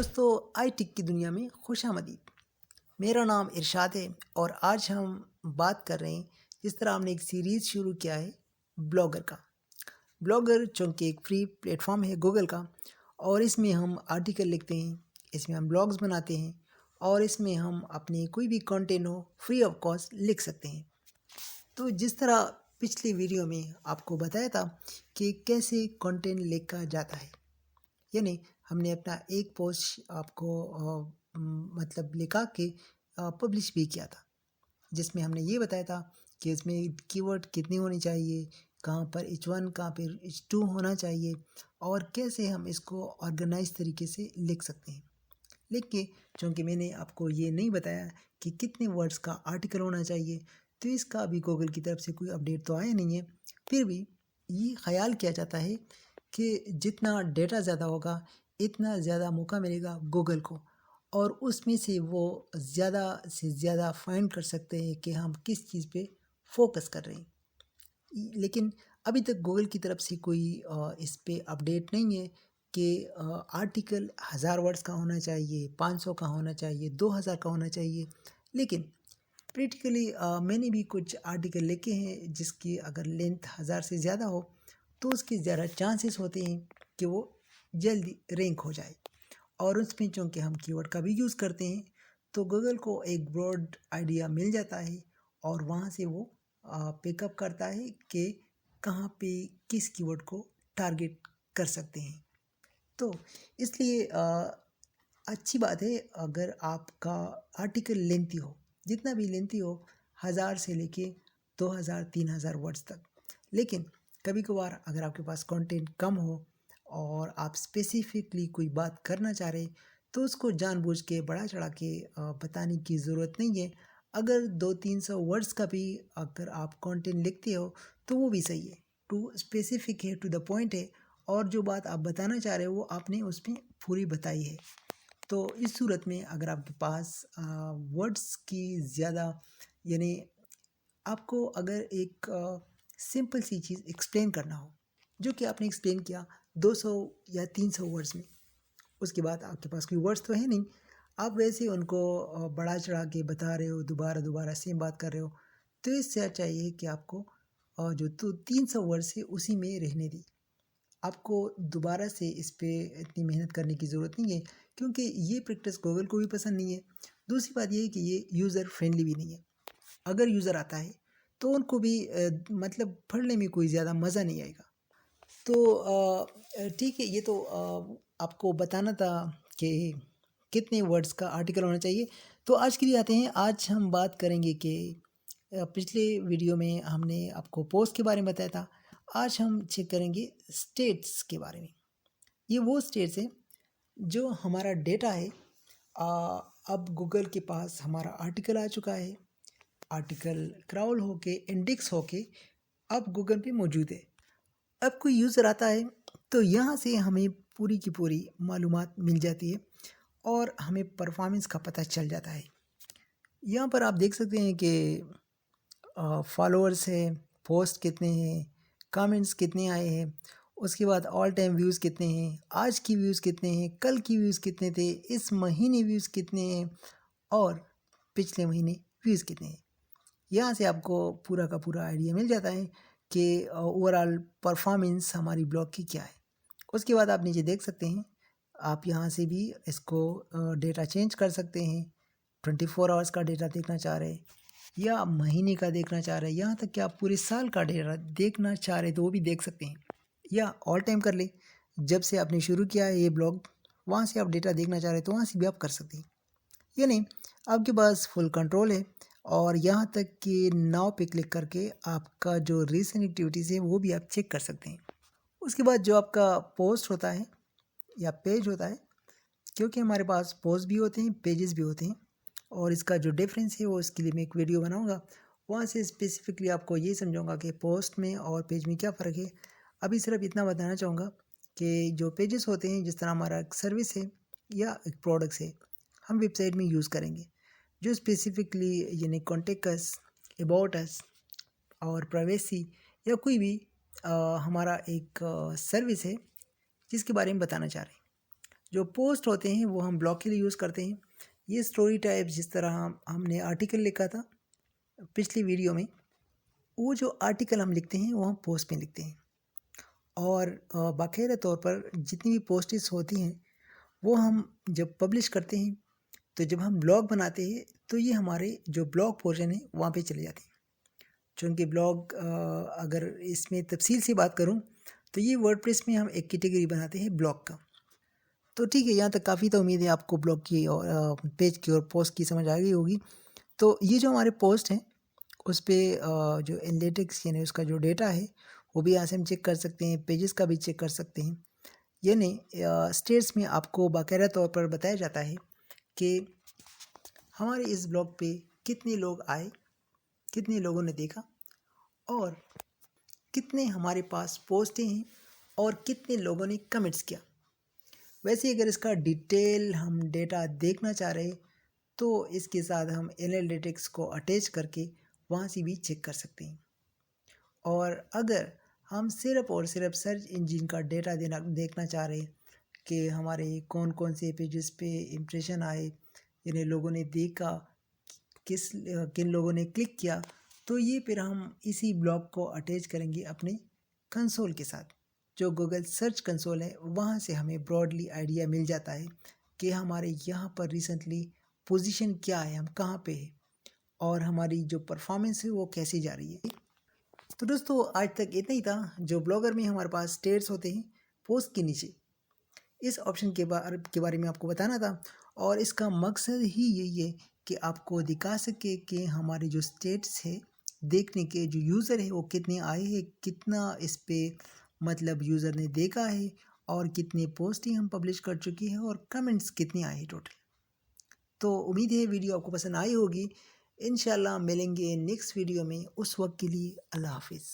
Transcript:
दोस्तों, I take की दुनिया में खुशामदीद। मेरा नाम इरशाद है और आज हम बात कर रहे हैं जिस तरह हमने एक सीरीज़ शुरू किया है ब्लॉगर का। ब्लॉगर चूँकि एक फ्री प्लेटफॉर्म है गूगल का, और इसमें हम आर्टिकल लिखते हैं, इसमें हम ब्लॉग्स बनाते हैं और इसमें हम अपनी कोई भी कंटेंट हो फ्री ऑफ कॉस्ट लिख सकते हैं। तो जिस तरह पिछली वीडियो में आपको बताया था कि कैसे कंटेंट लिखा जाता है, यानी हमने अपना एक पोस्ट आपको मतलब लिखा के पब्लिश भी किया था, जिसमें हमने ये बताया था कि इसमें कीवर्ड कितने होने चाहिए, कहाँ पर H1 कहाँ पर H2 होना चाहिए और कैसे हम इसको ऑर्गेनाइज तरीके से लिख सकते हैं। लेकिन चूँकि मैंने आपको ये नहीं बताया कि कितने वर्ड्स का आर्टिकल होना चाहिए, तो इसका अभी गूगल की तरफ से कोई अपडेट तो आया नहीं है। फिर भी ये ख्याल किया जाता है कि जितना डेटा ज़्यादा होगा इतना ज़्यादा मौका मिलेगा गूगल को, और उसमें से वो ज़्यादा से ज़्यादा फाइंड कर सकते हैं कि हम किस चीज़ पे फोकस कर रहे हैं। लेकिन अभी तक गूगल की तरफ से कोई इस पे अपडेट नहीं है कि आर्टिकल 1000 वर्ड्स का होना चाहिए, 500 का होना चाहिए, 2000 का होना चाहिए। लेकिन प्रैक्टिकली मैंने भी कुछ आर्टिकल लिखे हैं जिसकी अगर लेंथ 1000 से ज़्यादा हो तो उसके ज़्यादा चांसेस होते हैं कि वो जल्दी रैंक हो जाए। और उसमें चूँकि हम कीवर्ड का भी यूज़ करते हैं तो गूगल को एक ब्रॉड आइडिया मिल जाता है और वहाँ से वो पिकअप करता है कि कहाँ पे किस कीवर्ड को टारगेट कर सकते हैं। तो इसलिए अच्छी बात है अगर आपका आर्टिकल लेंथी हो, जितना भी लेंथी हो, 1000 से लेके 2000 3000 वर्ड्स तक। लेकिन कभी कभार अगर आपके पास कंटेंट कम हो और आप स्पेसिफिकली कोई बात करना चाह रहे, तो उसको जानबूझ के बढ़ा चढ़ा के बताने की ज़रूरत नहीं है। अगर 200-300 वर्ड्स का भी अगर आप कंटेंट लिखते हो तो वो भी सही है, टू स्पेसिफिक है, टू द पॉइंट है, और जो बात आप बताना चाह रहे हो वो आपने उसमें पूरी बताई है। तो इस सूरत में अगर आपके पास वर्ड्स की ज़्यादा, यानी आपको अगर एक सिंपल सी चीज़ एक्सप्लेन करना हो, जो कि आपने एक्सप्लेन किया 200 या 300 वर्ड्स में, उसके बाद आपके पास कोई वर्ड्स तो है नहीं, आप वैसे उनको बढ़ा चढ़ा के बता रहे हो, दोबारा दोबारा सेम बात कर रहे हो, तो इससे अच्छा ये है कि आपको जो 300 वर्ड्स है उसी में रहने दी। आपको दोबारा से इस पे इतनी मेहनत करने की ज़रूरत नहीं है, क्योंकि ये प्रैक्टिस गूगल को भी पसंद नहीं है। दूसरी बात ये है कि ये यूज़र फ्रेंडली भी नहीं है। अगर यूज़र आता है तो उनको भी मतलब पढ़ने में कोई ज़्यादा मज़ा नहीं आएगा। तो ठीक है, ये तो आपको बताना था कि कितने वर्ड्स का आर्टिकल होना चाहिए। तो आज के लिए आते हैं। आज हम बात करेंगे कि पिछले वीडियो में हमने आपको पोस्ट के बारे में बताया था, आज हम चेक करेंगे स्टेट्स के बारे में। ये वो स्टेट्स हैं जो हमारा डेटा है। अब गूगल के पास हमारा आर्टिकल आ चुका है, आर्टिकल क्राउल होके इंडेक्स होके अब गूगल पे मौजूद है। अब कोई यूज़र आता है तो यहाँ से हमें पूरी की पूरी मालूमात मिल जाती है और हमें परफॉर्मेंस का पता चल जाता है। यहाँ पर आप देख सकते हैं कि फॉलोअर्स है, पोस्ट कितने हैं, कमेंट्स कितने आए हैं, उसके बाद ऑल टाइम व्यूज़ कितने हैं, आज की व्यूज़ कितने हैं, कल की व्यूज़ कितने थे, इस महीने व्यूज़ कितने हैं और पिछले महीने व्यूज़ कितने हैं। यहाँ से आपको पूरा का पूरा आइडिया मिल जाता है कि ओवरऑल परफॉर्मेंस हमारी ब्लॉग की क्या है। उसके बाद आप नीचे देख सकते हैं, आप यहाँ से भी इसको डेटा चेंज कर सकते हैं। 24 आवर्स का डेटा देखना चाह रहे हैं या महीने का देखना चाह रहे हैं, यहाँ तक कि आप पूरे साल का डेटा देखना चाह रहे तो वो भी देख सकते हैं। या ऑल टाइम कर ले, जब से आपने शुरू किया है ये ब्लॉग, वहाँ से आप डेटा देखना चाह रहे तो वहाँ से भी आप कर सकते हैं। यानी आपके पास फुल कंट्रोल है। और यहाँ तक कि नाउ पे क्लिक करके आपका जो रीसेंट एक्टिविटीज़ है वो भी आप चेक कर सकते हैं। उसके बाद जो आपका पोस्ट होता है या पेज होता है, क्योंकि हमारे पास पोस्ट भी होते हैं, पेजेस भी होते हैं, और इसका जो डिफरेंस है वो इसके लिए मैं एक वीडियो बनाऊंगा, वहाँ से स्पेसिफिकली आपको ये समझाऊंगा कि पोस्ट में और पेज में क्या फ़र्क है। अभी सिर्फ इतना बताना चाहूँगा कि जो पेजेस होते हैं, जिस तरह हमारा एक सर्विस है या एक प्रोडक्ट्स है, हम वेबसाइट में यूज़ करेंगे, जो स्पेसिफिकली यानी कॉन्टेक्ट अस, अबाउट अस और प्राइवेसी या कोई भी हमारा एक सर्विस है जिसके बारे में बताना चाह रहे हैं। जो पोस्ट होते हैं वो हम ब्लॉग के लिए यूज़ करते हैं। ये स्टोरी टाइप जिस तरह हमने आर्टिकल लिखा था पिछली वीडियो में, वो जो आर्टिकल हम लिखते हैं वो हम पोस्ट में लिखते हैं। और बाकायदा तौर पर जितनी भी पोस्टेस होती हैं वो हम जब पब्लिश करते हैं, तो जब हम ब्लॉग बनाते हैं तो ये हमारे जो ब्लॉग पोर्शन है वहाँ पे चले जाते हैं। चूँकि ब्लॉग अगर इसमें तफसील से बात करूँ तो ये वर्डप्रेस में हम एक कैटेगरी बनाते हैं ब्लॉग का। तो ठीक है, यहाँ तक काफ़ी तो उम्मीद है आपको ब्लॉग की और पेज की और पोस्ट की समझ आ गई होगी। तो ये जो हमारे पोस्ट हैं उस पे जो एनालिटिक्स यानी उसका जो डेटा है वो भी यहाँ से हम चेक कर सकते हैं, पेजेस का भी चेक कर सकते हैं। यानी स्टेट्स में आपको बाकायदा तौर पर बताया जाता है कि हमारे इस ब्लॉग पे कितने लोग आए, कितने लोगों ने देखा और कितने हमारे पास पोस्टें हैं और कितने लोगों ने कमेंट्स किया। वैसे अगर इसका डिटेल हम डेटा देखना चाह रहे तो इसके साथ हम एनालिटिक्स को अटैच करके वहाँ से भी चेक कर सकते हैं। और अगर हम सिर्फ और सिर्फ सर्च इंजन का डेटा देखना चाह रहे कि हमारे कौन कौन से पेजेस पे इम्प्रेशन आए, यानी लोगों ने देखा, किन लोगों ने क्लिक किया, तो ये फिर हम इसी ब्लॉग को अटैच करेंगे अपने कंसोल के साथ। जो गूगल सर्च कंसोल है वहाँ से हमें ब्रॉडली आइडिया मिल जाता है कि हमारे यहाँ पर रिसेंटली पोजीशन क्या है, हम कहाँ पे हैं और हमारी जो परफॉर्मेंस है वो कैसी जा रही है। तो दोस्तों आज तक इतना ही था। जो ब्लॉगर में हमारे पास स्टेट्स होते हैं पोस्ट के नीचे, इस ऑप्शन के बारे में आपको बताना था। और इसका मकसद ही यही है कि आपको दिखा सके कि हमारे जो स्टेट्स है देखने के जो यूज़र है वो कितने आए हैं, कितना इस पे मतलब यूज़र ने देखा है और कितने पोस्ट ही हम पब्लिश कर चुके हैं और कमेंट्स कितने आए हैं टोटल। तो उम्मीद है वीडियो आपको पसंद आई होगी। इंशाल्लाह मिलेंगे नेक्स्ट वीडियो में, उस वक्त के लिए अल्लाह हाफिज़।